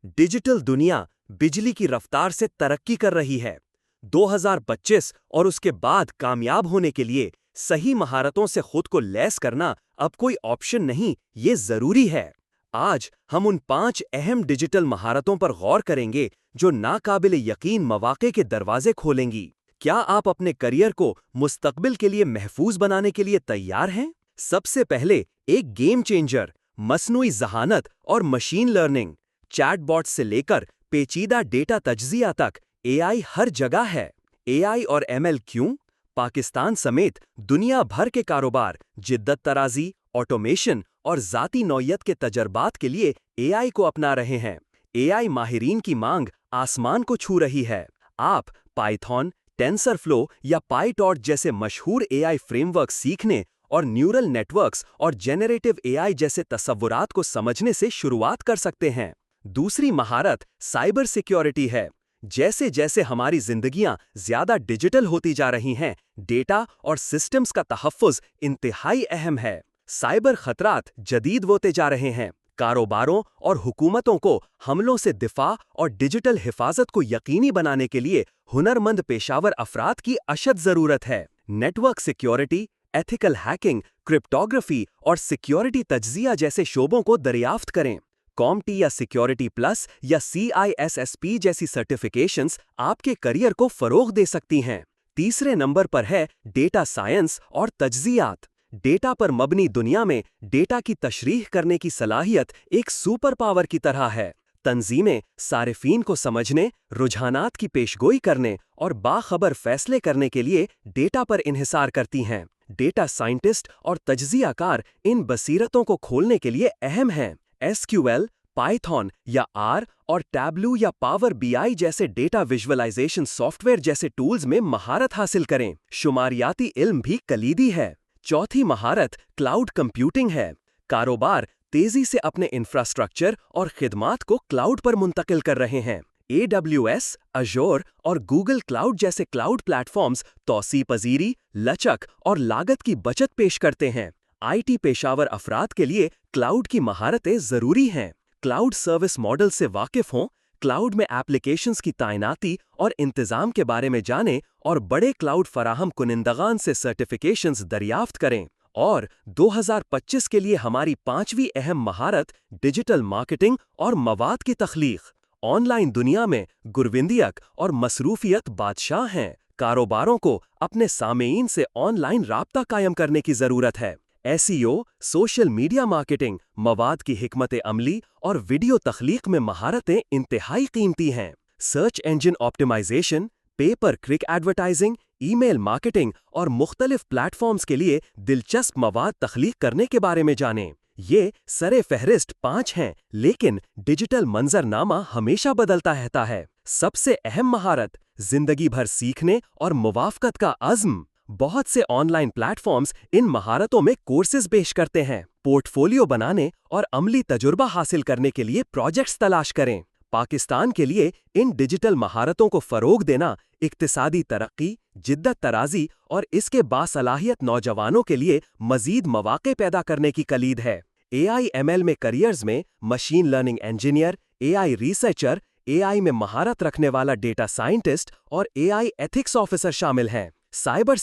Digital दुनिया बिजली की रफ्तार से तरक्की कर रही है। 2025 और उसके बाद कामयाब होने के लिए सही महारतों से खुद को लैस करना अब कोई ऑप्शन नहीं, ये जरूरी है। आज हम उन 5 अहम डिजिटल महारतों पर गौर करेंगे जो नाकाबिले यकीन मौके के दरवाजे खोलेंगी। क्या आप अपने करियर को मुस्तकबिल के लिए महफूज बनाने के लिए तैयार हैं? सबसे पहले एक गेम चेंजर, मसनूई ज़हानत और मशीन लर्निंग। चैटबॉट से लेकर पेचीदा डेटा तज्जिया तक एआई हर जगह है। एआई और एमएल क्यों? पाकिस्तान समेत दुनिया भर के कारोबार जिद्दत तराजी, ऑटोमेशन और ज़ाती नौयत के तजर्बात के लिए एआई को अपना रहे हैं। एआई माहिरीन की मांग आसमान को छू रही है। आप पाइथन, टेंसरफ्लो या पाइटॉर्च जैसे मशहूर एआई फ्रेमवर्क सीखने और न्यूरल नेटवर्क्स और जेनरेटिव एआई जैसे तसव्वुरात को समझने से शुरुआत कर सकते हैं। दूसरी महारत साइबर सिक्योरिटी है। जैसे जैसे हमारी जिंदगियां ज्यादा डिजिटल होती जा रही हैं, डेटा और सिस्टम्स का तहफ़्फ़ुज़ इंतहाई अहम है। साइबर खतरात जदीद होते जा रहे हैं। कारोबारों और हुकूमतों को हमलों से दिफा और डिजिटल हिफाजत को यकीनी बनाने के लिए हुनरमंद पेशावर अफराद की अशद ज़रूरत है। Network security, ethical hacking, cryptography और सिक्योरिटी तज्जिया जैसे शोबों को दरियाफ्त करें। कॉमटी या सिक्योरिटी प्लस या CISSP जैसी सर्टिफिकेशंस आपके करियर को फरोग दे सकती हैं। तीसरे नंबर पर है डेटा साइंस और तज्जियात। डेटा पर मबनी दुनिया में डेटा की तशरीह करने की सलाहियत एक सुपर पावर की तरह है। तंजीमें सारिफीन को समझने, रुझानात की पेशगोई करने और बाखबर फैसले करने के लिए डेटा पर इन्हिसार करती हैं। डेटा साइंटिस्ट और तज्जियाकार इन बसीरतों को खोलने के लिए अहम हैं। SQL, पाइथन या R और टैब्लू या पावर BI जैसे डेटा विजुअलाइजेशन सॉफ्टवेयर जैसे टूल्स में महारत हासिल करें। शुमारियाती इल्म भी कलीदी है। चौथी महारत क्लाउड कंप्यूटिंग है। कारोबार तेजी से अपने इंफ्रास्ट्रक्चर और खिदमात को क्लाउड पर मुंतकिल कर रहे हैं। AWS, Azure और Google क्लाउड जैसे क्लाउड प्लेटफॉर्म्स तौसी पजीरी, लचक और लागत की बचत पेश करते हैं। IT पेशावर अफराद के लिए क्लाउड की महारतें ज़रूरी हैं। क्लाउड सर्विस मॉडल से वाकिफ़ हों, क्लाउड में एप्लीकेशंस की तायनाती और इंतज़ाम के बारे में जानें और बड़े क्लाउड फराहम कुनिंदगान से सर्टिफिकेशंस दरियाफ्त करें। और 2025 के लिए हमारी 5वीं अहम महारत डिजिटल मार्केटिंग और मवाद की तख्लीक। ऑनलाइन दुनिया में गुरविंदियत और मसरूफियत बादशाह हैं। कारोबारों को अपने सामेईन से ऑनलाइन राब्ता कायम करने की ज़रूरत है। SEO, सोशल मीडिया मार्केटिंग, मवाद की हिकमत अमली और वीडियो तख्लीक में महारतें इंतहाई कीमती हैं। सर्च इंजन ऑप्टिमाइजेशन, पे पर क्लिक एडवर्टाइजिंग, ईमेल मार्केटिंग और मुख्तलिफ प्लेटफॉर्म्स के लिए दिलचस्प मवाद तख्लीक करने के बारे में जानें। ये सरे फहरिस्त 5 हैं, लेकिन डिजिटल मंजरनामा हमेशा बदलता रहता है। सबसे अहम महारत जिंदगी भर सीखने और मुवाफ़क़त का अज़्म। बहुत से ऑनलाइन प्लेटफॉर्म्स इन महारतों में कोर्सेज पेश करते हैं। पोर्टफोलियो बनाने और अमली तजुर्बा हासिल करने के लिए प्रोजेक्ट्स तलाश करें। पाकिस्तान के लिए इन डिजिटल महारतों को फ़रोग देना इक्तिसादी तरक्की, जिद्दत तराजी और इसके बासलाहियत नौजवानों के लिए मज़ीद मौके पैदा करने की कलीद है। AI/ML में करियर्स में machine learning engineer, AI researcher, AI में महारत रखने वाला डेटा साइंटिस्ट और AI एथिक्स ऑफिसर शामिल हैं। Cyber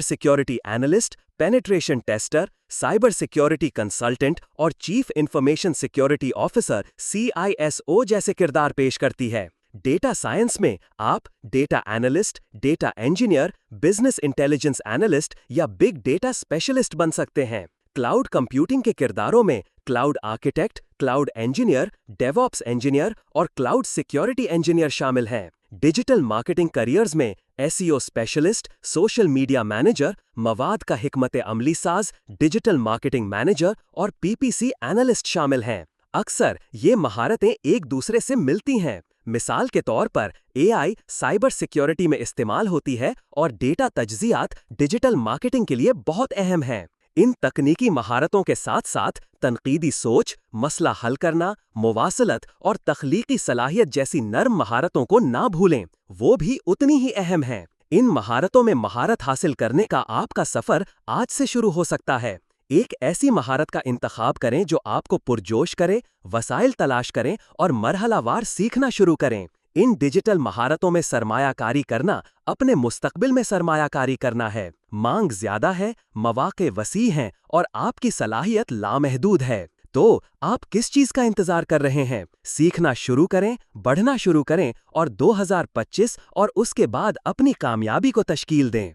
security analyst, penetration tester, cyber security consultant और chief information security officer CISO जैसे किरदार पेश करती है। डेटा साइंस में आप data analyst, data engineer, business intelligence analyst या बिग डेटा स्पेशलिस्ट बन सकते हैं। क्लाउड कंप्यूटिंग के किरदारों में cloud architect, cloud engineer, DevOps engineer और क्लाउड सिक्योरिटी इंजीनियर शामिल हैं। डिजिटल मार्केटिंग करियर्स में SEO specialist, social media manager, मवाद का हिकमत अमली साज, डिजिटल मार्केटिंग मैनेजर और PPC एनालिस्ट शामिल हैं। अक्सर ये महारतें एक दूसरे से मिलती हैं। मिसाल के तौर पर AI साइबर सिक्योरिटी में इस्तेमाल होती है और डेटा तज्जियात डिजिटल मार्केटिंग के लिए बहुत अहम है। इन तकनीकी महारतों के साथ साथ तनकीदी सोच, मसला हल करना, मुवासलत और तख्लीकी सलाहियत जैसी नर्म महारतों को ना भूलें, वो भी उतनी ही अहम हैं। इन महारतों में महारत हासिल करने का आपका सफ़र आज से शुरू हो सकता है। ایک ایسی مہارت کا انتخاب کریں جو آپ کو پرجوش کرے، وسائل تلاش کریں اور مرحلہ وار سیکھنا شروع کریں۔ ان ڈیجیٹل مہارتوں میں سرمایہ کاری کرنا اپنے مستقبل میں سرمایہ کاری کرنا ہے۔ مانگ زیادہ ہے، مواقع وسیع ہیں اور آپ کی صلاحیت لامحدود ہے۔ تو آپ کس چیز کا انتظار کر رہے ہیں؟ سیکھنا شروع کریں، بڑھنا شروع کریں اور 2025 اور اس کے بعد اپنی کامیابی کو تشکیل دیں۔